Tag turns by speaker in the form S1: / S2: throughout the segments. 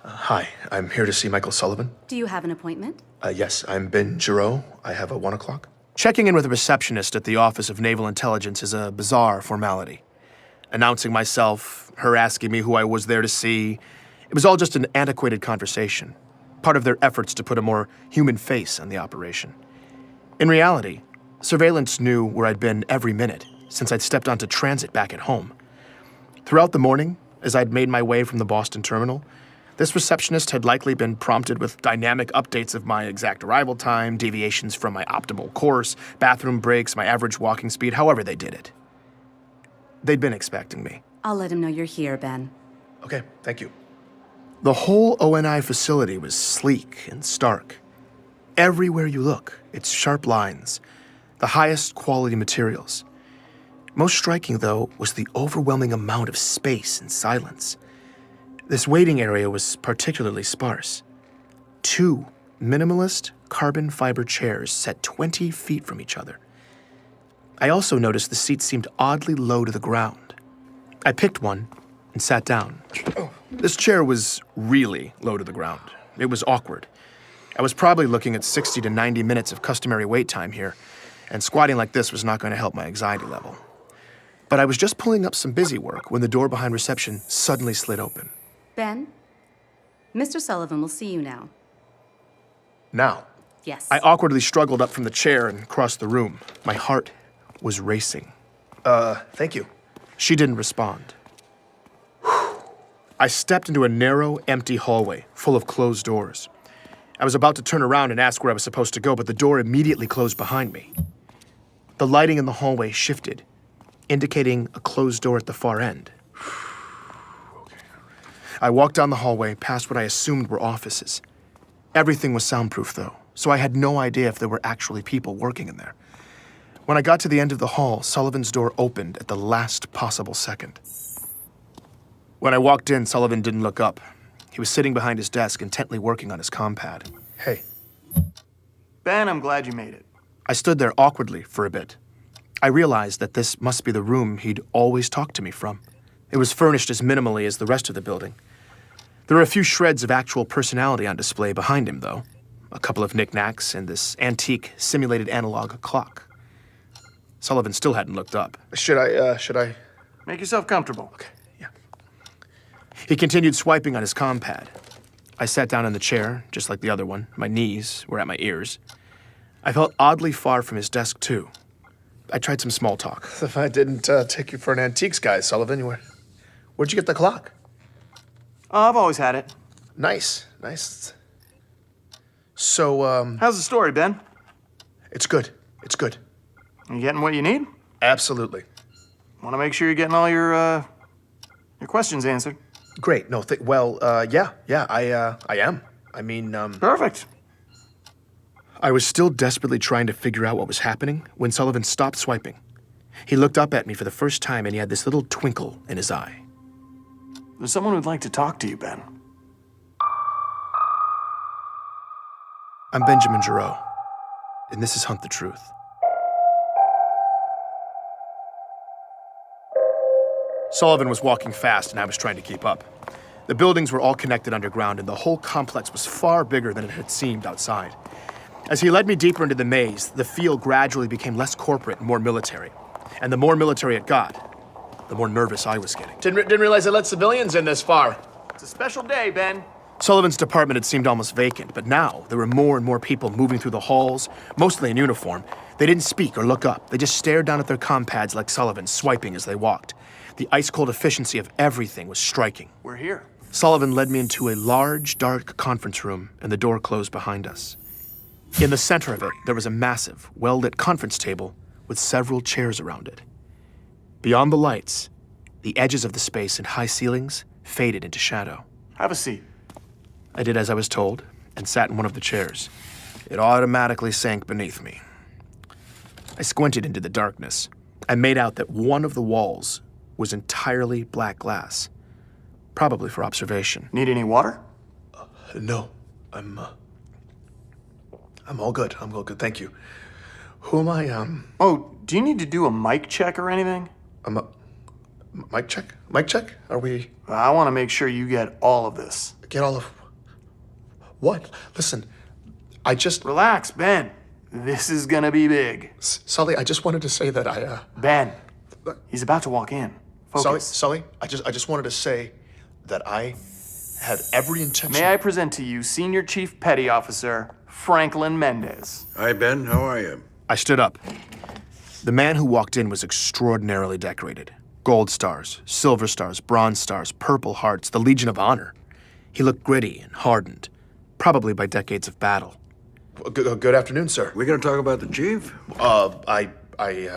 S1: Hi, I'm here to see Michael Sullivan.
S2: Do you have an appointment?
S1: Yes, I'm Ben Giroux. I have a 1 o'clock.
S3: Checking in with a receptionist at the Office of Naval Intelligence is a bizarre formality. Announcing myself, her asking me who I was there to see, it was all just an antiquated conversation, part of their efforts to put a more human face on the operation. In reality, surveillance knew where I'd been every minute since I'd stepped onto transit back at home. Throughout the morning, as I'd made my way from the Boston terminal, this receptionist had likely been prompted with dynamic updates of my exact arrival time, deviations from my optimal course, bathroom breaks, my average walking speed, however they did it. They'd been expecting me.
S2: I'll let him know you're here, Ben.
S1: Okay, thank you.
S3: The whole ONI facility was sleek and stark. Everywhere you look, it's sharp lines, the highest quality materials. Most striking, though, was the overwhelming amount of space and silence. This waiting area was particularly sparse. 2 minimalist carbon fiber chairs set 20 feet from each other. I also noticed the seats seemed oddly low to the ground. I picked one and sat down. This chair was really low to the ground. It was awkward. I was probably looking at 60 to 90 minutes of customary wait time here, and squatting like this was not going to help my anxiety level. But I was just pulling up some busy work when the door behind reception suddenly slid open.
S2: Ben, Mr. Sullivan will see you now.
S1: Now.
S2: Yes.
S3: I awkwardly struggled up from the chair and crossed the room. My heart was racing.
S1: Thank you.
S3: She didn't respond. I stepped into a narrow, empty hallway full of closed doors. I was about to turn around and ask where I was supposed to go, but the door immediately closed behind me. The lighting in the hallway shifted, indicating a closed door at the far end. I walked down the hallway past what I assumed were offices. Everything was soundproof, though, so I had no idea if there were actually people working in there. When I got to the end of the hall, Sullivan's door opened at the last possible second. When I walked in, Sullivan didn't look up. He was sitting behind his desk, intently working on his compad.
S1: Hey.
S4: Ben, I'm glad you made it.
S3: I stood there awkwardly for a bit. I realized that this must be the room he'd always talked to me from. It was furnished as minimally as the rest of the building. There were a few shreds of actual personality on display behind him, though. A couple of knickknacks and this antique, simulated analog clock. Sullivan still hadn't looked up.
S1: Should I?
S4: Make yourself comfortable.
S1: Okay, yeah.
S3: He continued swiping on his compad. I sat down in the chair, just like the other one. My knees were at my ears. I felt oddly far from his desk, too. I tried some small talk.
S1: If I didn't take you for an antiques guy, Sullivan, where'd you get the clock?
S4: Oh, I've always had it.
S1: Nice. So,
S4: How's the story, Ben?
S1: It's good.
S4: You getting what you need?
S1: Absolutely.
S4: Want to make sure you're getting all your questions answered.
S1: Great. No, yeah, I am. I mean,
S4: Perfect.
S3: I was still desperately trying to figure out what was happening when Sullivan stopped swiping. He looked up at me for the first time, and he had this little twinkle in his eye.
S4: There's someone who'd like to talk to you, Ben.
S3: I'm Benjamin Giroux, and this is Hunt the Truth. Sullivan was walking fast, and I was trying to keep up. The buildings were all connected underground, and the whole complex was far bigger than it had seemed outside. As he led me deeper into the maze, the feel gradually became less corporate and more military. And the more military it got, the more nervous I was getting.
S1: didn't realize they let civilians in this far.
S4: It's a special day, Ben.
S3: Sullivan's department had seemed almost vacant, but now there were more and more people moving through the halls, mostly in uniform. They didn't speak or look up. They just stared down at their compads like Sullivan, swiping as they walked. The ice-cold efficiency of everything was striking.
S4: We're here.
S3: Sullivan led me into a large, dark conference room, and the door closed behind us. In the center of it, there was a massive, well-lit conference table with several chairs around it. Beyond the lights, the edges of the space and high ceilings faded into shadow.
S4: Have a seat.
S3: I did as I was told and sat in one of the chairs. It automatically sank beneath me. I squinted into the darkness. I made out that one of the walls was entirely black glass, probably for observation.
S4: Need any water?
S1: No, I'm all good. I'm all good. Thank you. Who am I?
S4: Oh, do you need to do a mic check or anything?
S1: Mic check? Mic check? Are we...
S4: I want to make sure you get all of this.
S1: Get all of... What? Listen, I just...
S4: Relax, Ben. This is gonna be big.
S1: Sully, I just wanted to say that
S4: Ben, he's about to walk in. Focus.
S1: Sully, I just wanted to say that I had every intention...
S4: May I present to you Senior Chief Petty Officer Franklin Mendez.
S5: Hi, Ben. How are you?
S3: I stood up. The man who walked in was extraordinarily decorated. Gold stars, silver stars, bronze stars, purple hearts, the Legion of Honor. He looked gritty and hardened, probably by decades of battle.
S1: Good afternoon, sir.
S5: We gonna talk about the chief?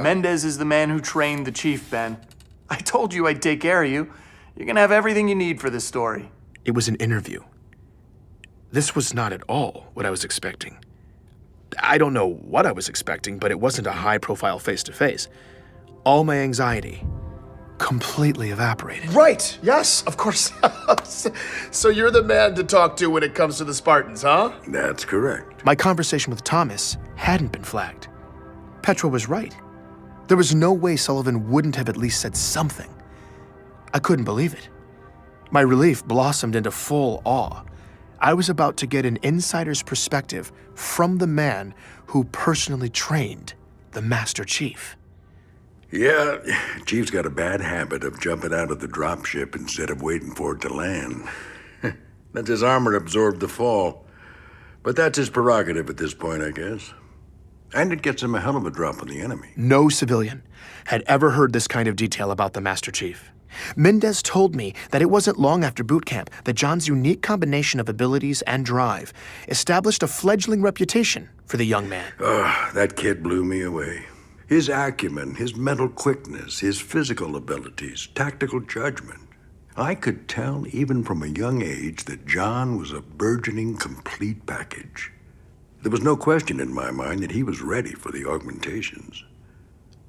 S4: Mendez is the man who trained the chief, Ben. I told you I'd take care of you. You're gonna have everything you need for this story.
S3: It was an interview. This was not at all what I was expecting. I don't know what I was expecting, but it wasn't a high-profile face-to-face. All my anxiety completely evaporated.
S1: Right, yes, of course. So you're the man to talk to when it comes to the Spartans, huh?
S5: That's correct.
S3: My conversation with Thomas hadn't been flagged. Petra was right. There was no way Sullivan wouldn't have at least said something. I couldn't believe it. My relief blossomed into full awe. I was about to get an insider's perspective from the man who personally trained the Master Chief.
S5: Yeah, Chief's got a bad habit of jumping out of the dropship instead of waiting for it to land. That's his armor absorbed the fall. But that's his prerogative at this point, I guess. And it gets him a hell of a drop on the enemy.
S3: No civilian had ever heard this kind of detail about the Master Chief. Mendez told me that it wasn't long after boot camp that John's unique combination of abilities and drive established a fledgling reputation for the young man.
S5: That kid blew me away. His acumen, his mental quickness, his physical abilities, tactical judgment. I could tell even from a young age that John was a burgeoning, complete package. There was no question in my mind that he was ready for the augmentations.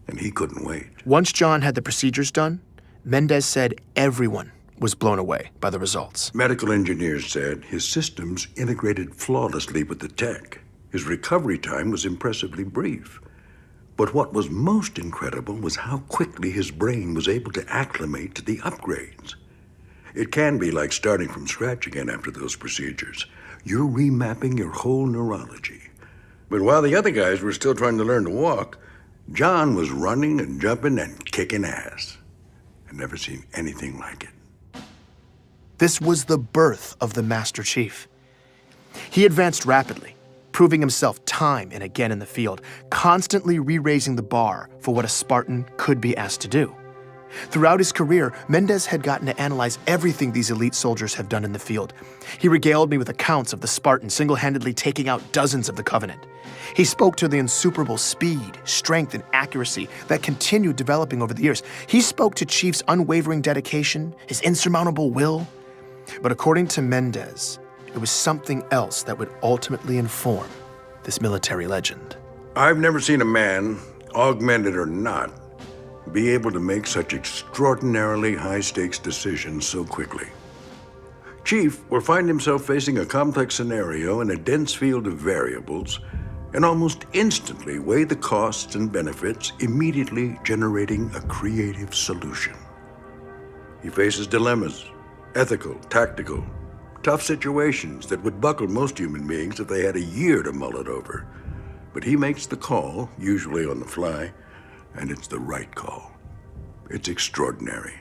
S5: And he couldn't wait.
S3: Once John had the procedures done, Mendez said everyone was blown away by the results.
S5: Medical engineers said his systems integrated flawlessly with the tech. His recovery time was impressively brief. But what was most incredible was how quickly his brain was able to acclimate to the upgrades. It can be like starting from scratch again after those procedures. You're remapping your whole neurology. But while the other guys were still trying to learn to walk, John was running and jumping and kicking ass. I'd never seen anything like it.
S3: This was the birth of the Master Chief. He advanced rapidly, proving himself time and again in the field, constantly re-raising the bar for what a Spartan could be asked to do. Throughout his career, Mendez had gotten to analyze everything these elite soldiers have done in the field. He regaled me with accounts of the Spartan single-handedly taking out dozens of the Covenant. He spoke to the insuperable speed, strength, and accuracy that continued developing over the years. He spoke to Chief's unwavering dedication, his insurmountable will. But according to Mendez, it was something else that would ultimately inform this military legend.
S5: I've never seen a man, augmented or not, be able to make such extraordinarily high-stakes decisions so quickly. Chief will find himself facing a complex scenario in a dense field of variables and almost instantly weigh the costs and benefits, immediately generating a creative solution. He faces dilemmas, ethical, tactical, tough situations that would buckle most human beings if they had a year to mull it over. But he makes the call, usually on the fly, and it's the right call. It's extraordinary.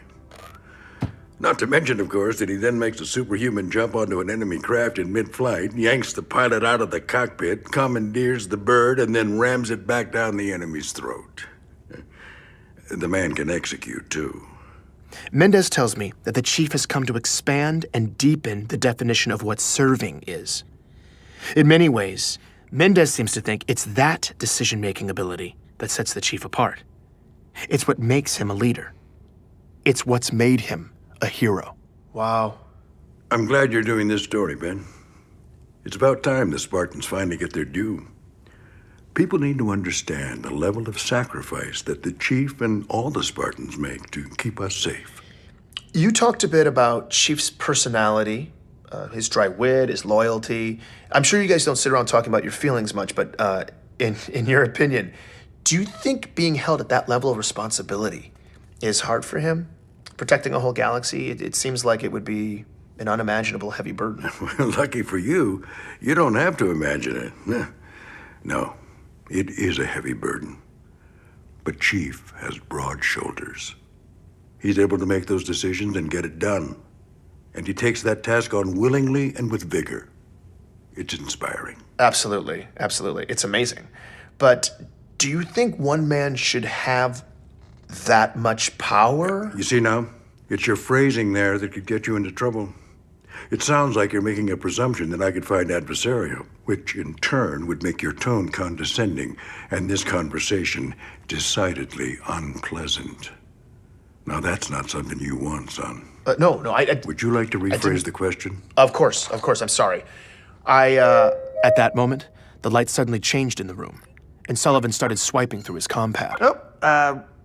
S5: Not to mention, of course, that he then makes a superhuman jump onto an enemy craft in mid-flight, yanks the pilot out of the cockpit, commandeers the bird, and then rams it back down the enemy's throat. The man can execute, too.
S3: Mendez tells me that the Chief has come to expand and deepen the definition of what serving is. In many ways, Mendez seems to think it's that decision-making ability that sets the Chief apart. It's what makes him a leader. It's what's made him a hero.
S1: Wow.
S5: I'm glad you're doing this story, Ben. It's about time the Spartans finally get their due. People need to understand the level of sacrifice that the Chief and all the Spartans make to keep us safe.
S1: You talked a bit about Chief's personality, his dry wit, his loyalty. I'm sure you guys don't sit around talking about your feelings much, but in your opinion, do you think being held at that level of responsibility is hard for him? Protecting a whole galaxy, it seems like it would be an unimaginable heavy burden.
S5: Lucky for you, you don't have to imagine it. No, it is a heavy burden. But Chief has broad shoulders. He's able to make those decisions and get it done. And he takes that task on willingly and with vigor. It's inspiring.
S1: Absolutely, absolutely. It's amazing. But do you think one man should have that much power?
S5: You see now, it's your phrasing there that could get you into trouble. It sounds like you're making a presumption that I could find adversarial, which in turn would make your tone condescending and this conversation decidedly unpleasant. Now that's not something you want, son.
S1: No,
S5: Would you like to rephrase the question?
S1: Of course, I'm sorry.
S3: At that moment, the light suddenly changed in the room, and Sullivan started swiping through his compad.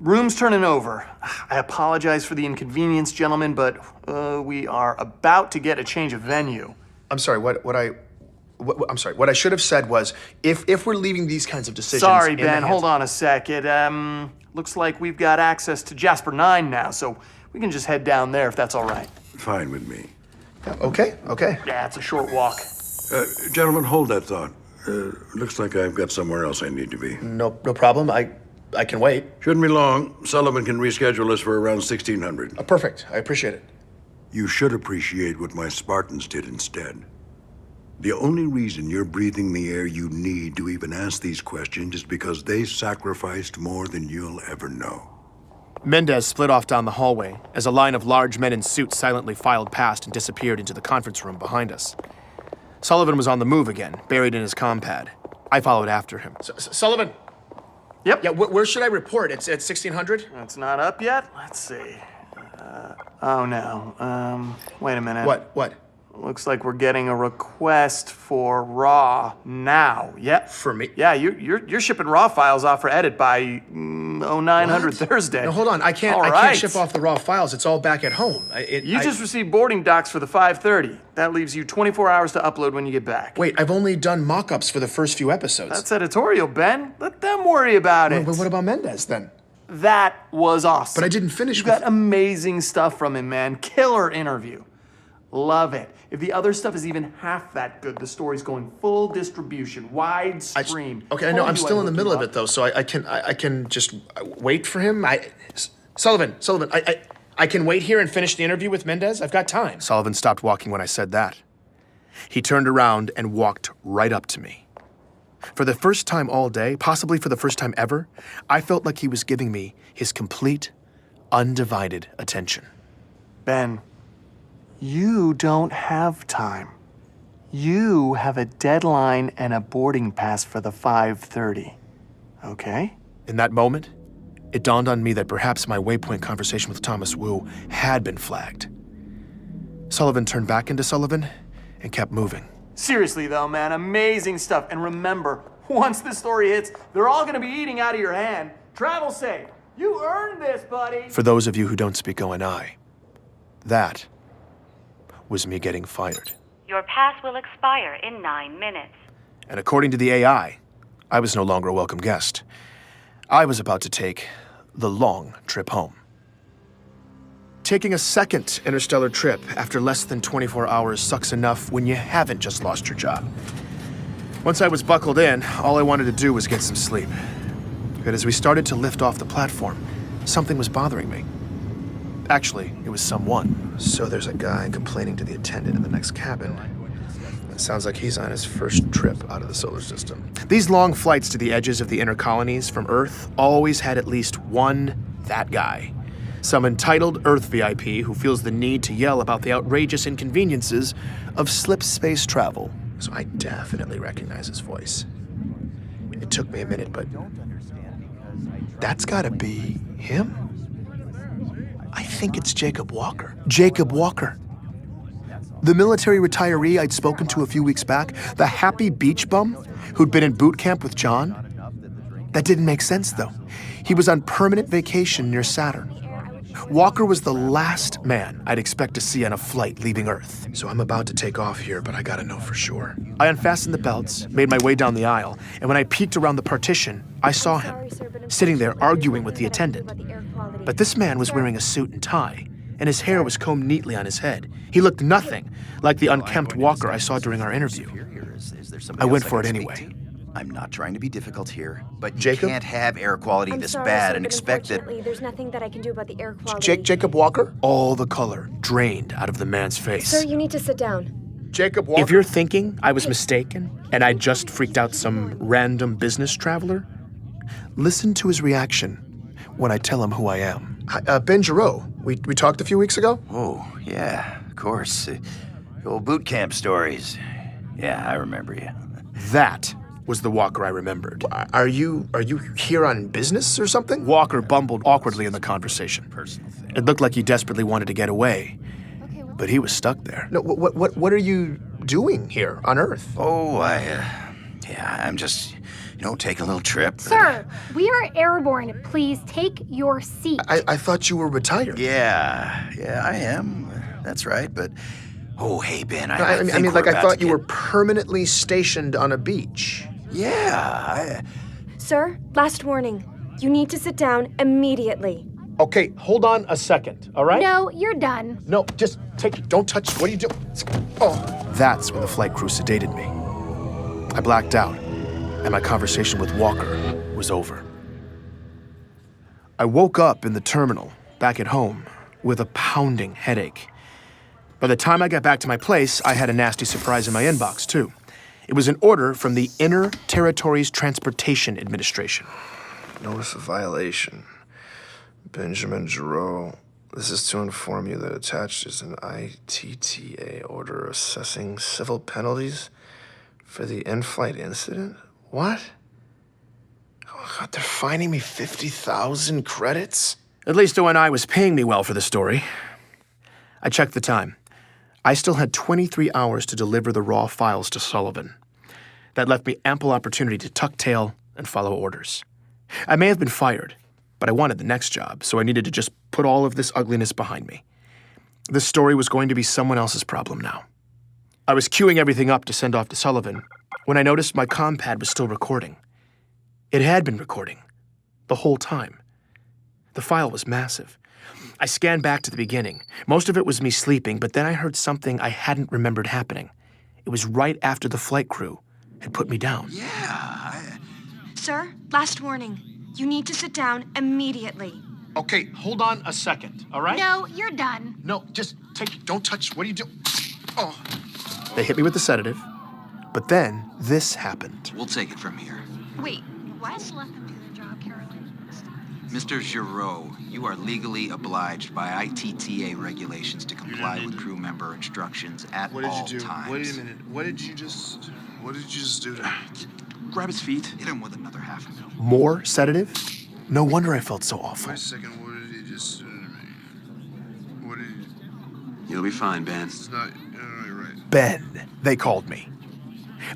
S4: Room's turning over. I apologize for the inconvenience, gentlemen, but we are about to get a change of venue.
S1: I'm sorry, what I should have said was, if we're leaving these kinds of decisions...
S4: Sorry, Ben, hold on a sec. It, looks like we've got access to Jasper 9 now, so we can just head down there if that's all right.
S5: Fine with me.
S1: Okay.
S4: Yeah, it's a short walk.
S5: Gentlemen, hold that thought. Looks like I've got somewhere else I need to be.
S1: No problem. I can wait.
S5: Shouldn't be long. Sullivan can reschedule us for around 1600.
S1: Perfect. I appreciate it.
S5: You should appreciate what my Spartans did instead. The only reason you're breathing the air you need to even ask these questions is because they sacrificed more than you'll ever know.
S3: Mendez split off down the hallway as a line of large men in suits silently filed past and disappeared into the conference room behind us. Sullivan was on the move again, buried in his compad. I followed after him.
S1: Sullivan!
S4: Yep.
S1: Yeah, where should I report? It's at 1600?
S4: It's not up yet? Let's see. Oh no. Wait a minute.
S1: What?
S4: Looks like we're getting a request for raw now. Yep.
S1: For me?
S4: Yeah, you're shipping raw files off for edit by 0900 Thursday.
S1: No, hold on. I can't ship off the raw files. It's all back at home.
S4: You just received boarding docs for the 5:30. That leaves you 24 hours to upload when you get back.
S1: Wait, I've only done mock-ups for the first few episodes.
S4: That's editorial, Ben. Let them worry about it.
S1: What about Mendez then?
S4: That was awesome.
S1: But I didn't finish
S4: You got amazing stuff from him, man. Killer interview. Love it. If the other stuff is even half that good, the story's going full distribution, wide stream.
S1: Okay, I know. I'm still in the middle of it though, so I can just wait for him. Sullivan, I can wait here and finish the interview with Mendez. I've got time.
S3: Sullivan stopped walking when I said that. He turned around and walked right up to me. For the first time all day, possibly for the first time ever, I felt like he was giving me his complete, undivided attention.
S4: Ben, you don't have time. You have a deadline and a boarding pass for the 5:30. Okay?
S3: In that moment, it dawned on me that perhaps my waypoint conversation with Thomas Wu had been flagged. Sullivan turned back into Sullivan and kept moving.
S4: Seriously though, man, amazing stuff. And remember, once this story hits, they're all gonna be eating out of your hand. Travel safe. You earned this, buddy.
S3: For those of you who don't speak ONI, that was me getting fired.
S2: Your pass will expire in 9 minutes.
S3: And according to the AI, I was no longer a welcome guest. I was about to take the long trip home. Taking a second interstellar trip after less than 24 hours sucks enough when you haven't just lost your job. Once I was buckled in, all I wanted to do was get some sleep. But as we started to lift off the platform, something was bothering me. Actually, it was someone.
S1: So there's a guy complaining to the attendant in the next cabin. It sounds like he's on his first trip out of the solar system.
S3: These long flights to the edges of the inner colonies from Earth always had at least one that guy. Some entitled Earth VIP who feels the need to yell about the outrageous inconveniences of slip space travel.
S1: So I definitely recognize his voice. It took me a minute, but that's gotta be him? I think it's Jacob Walker.
S3: Jacob Walker. The military retiree I'd spoken to a few weeks back, the happy beach bum who'd been in boot camp with John. That didn't make sense, though. He was on permanent vacation near Saturn. Walker was the last man I'd expect to see on a flight leaving Earth.
S1: So I'm about to take off here, but I gotta know for sure.
S3: I unfastened the belts, made my way down the aisle, and when I peeked around the partition, I saw him, sitting there arguing with the attendant. But this man was wearing a suit and tie, and his hair was combed neatly on his head. He looked nothing like the unkempt Walker I saw during our interview. I went for it anyway.
S6: I'm not trying to be difficult here, but you
S3: Jacob?
S6: can't have air quality
S7: I'm
S6: this
S7: sorry,
S6: bad
S7: sir,
S6: and
S7: but
S6: expect that.
S7: unfortunately, there's nothing that I can do about the air quality.
S3: Jacob Walker? All the color drained out of the man's face.
S7: Sir, you need to sit down.
S3: Jacob Walker? If you're thinking I was mistaken and I just freaked out some random business traveler, listen to his reaction when I tell him who I am.
S1: Ben Giroux. We talked a few weeks ago?
S6: Oh, yeah, of course. The old boot camp stories. Yeah, I remember you.
S3: That was the Walker I remembered.
S1: Are you here on business or something?
S3: Walker bumbled awkwardly in the conversation.
S6: Personal thing.
S3: It looked like he desperately wanted to get away, but he was stuck there.
S1: No, what are you doing here on Earth?
S6: Oh, I'm just, taking a little trip.
S8: Sir, we are airborne. Please take your seat.
S1: I thought you were retired.
S6: Yeah, I am. That's right, but... Oh, hey, Ben,
S1: I
S6: think
S1: mean,
S6: we're
S1: like I
S6: about
S1: thought
S6: to
S1: you were
S6: get-
S1: permanently stationed on a beach.
S6: Yeah,
S7: Sir, last warning. You need to sit down immediately.
S3: Okay, hold on a second, all right?
S8: No, you're done.
S3: No, just take it. Don't touch. What are you doing? Oh. That's when the flight crew sedated me. I blacked out, and my conversation with Walker was over. I woke up in the terminal, back at home, with a pounding headache. By the time I got back to my place, I had a nasty surprise in my inbox, too. It was an order from the Inner Territories Transportation Administration.
S1: Notice of violation. Benjamin Giroux. This is to inform you that attached is an ITTA order assessing civil penalties for the in-flight incident? What? Oh, God, they're fining me 50,000 credits?
S3: At least ONI was paying me well for the story. I checked the time. I still had 23 hours to deliver the raw files to Sullivan. That left me ample opportunity to tuck tail and follow orders. I may have been fired, but I wanted the next job, so I needed to just put all of this ugliness behind me. This story was going to be someone else's problem now. I was queuing everything up to send off to Sullivan when I noticed my compad was still recording. It had been recording the whole time. The file was massive. I scanned back to the beginning. Most of it was me sleeping, but then I heard something I hadn't remembered happening. It was right after the flight crew had put me down.
S7: Sir, last warning. You need to sit down immediately.
S3: Okay, hold on a second, all right?
S8: No, you're done.
S3: No, just take it. Don't touch. What are you doing? Oh. They hit me with the sedative, but then this happened.
S9: We'll take it from here.
S7: Wait, what?
S8: Just let them do their job, Caroline.
S9: Mr. Giroux, you are legally obliged by ITTA regulations to comply with crew member instructions at all times.
S1: Wait a minute. What did you just do to me?
S9: Grab his feet. Hit him with another half mil.
S3: More sedative? No wonder I felt so awful.
S1: Wait a second. What did he just do to me? What did he...
S9: You'll be fine, Ben.
S1: It's not... You're right.
S3: Ben, they called me.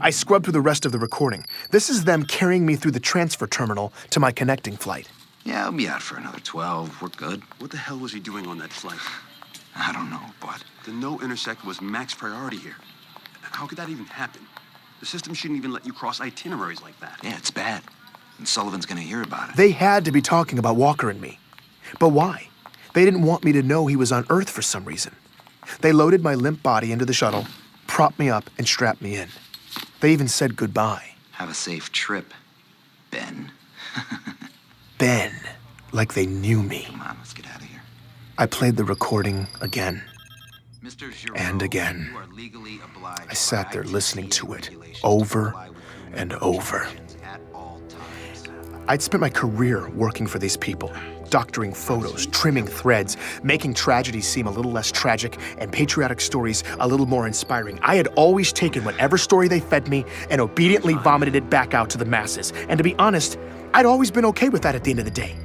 S3: I scrubbed through the rest of the recording. This is them carrying me through the transfer terminal to my connecting flight.
S9: Yeah, I'll be out for another 12. We're good.
S10: What the hell was he doing on that flight?
S9: I don't know, but...
S10: The no intersect was max priority here. How could that even happen? The system shouldn't even let you cross itineraries like that.
S9: Yeah, it's bad. And Sullivan's gonna hear about it.
S3: They had to be talking about Walker and me. But why? They didn't want me to know he was on Earth for some reason. They loaded my limp body into the shuttle, propped me up, and strapped me in. They even said goodbye.
S9: Have a safe trip, Ben.
S3: Ben, like they knew me.
S9: Come on, let's get out of here.
S3: I played the recording again.
S9: Mr. Giroux,
S3: And again.
S9: you are legally obliged
S3: I sat
S9: by
S3: there
S9: ITTA
S3: listening to it
S9: regulations
S3: over
S9: comply with crew
S3: and
S9: member
S3: over.
S9: instructions at all times.
S3: I'd spent my career working for these people, doctoring photos, trimming threads, making tragedies seem a little less tragic and patriotic stories a little more inspiring. I had always taken whatever story they fed me and obediently vomited it back out to the masses. And to be honest, I'd always been okay with that at the end of the day.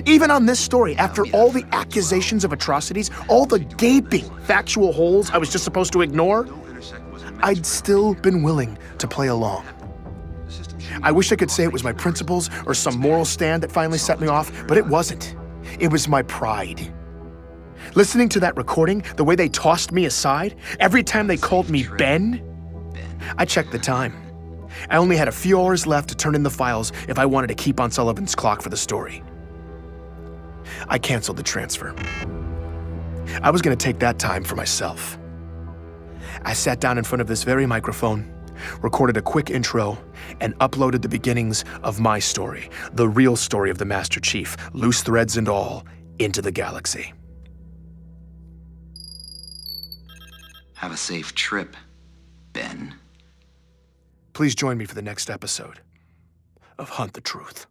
S3: Even on this story, after all the accusations of atrocities, all the gaping factual holes I was just supposed to ignore, I'd still been willing to play along. I wish I could say it was my principles or some moral stand that finally set me off, but it wasn't. It was my pride. Listening to that recording, the way they tossed me aside, every time they called me Ben, I checked the time. I only had a few hours left to turn in the files if I wanted to keep on Sullivan's clock for the story. I canceled the transfer. I was going to take that time for myself. I sat down in front of this very microphone, recorded a quick intro, and uploaded the beginnings of my story, the real story of the Master Chief, loose threads and all, into the galaxy.
S9: Have a safe trip, Ben.
S3: Please join me for the next episode of Hunt the Truth.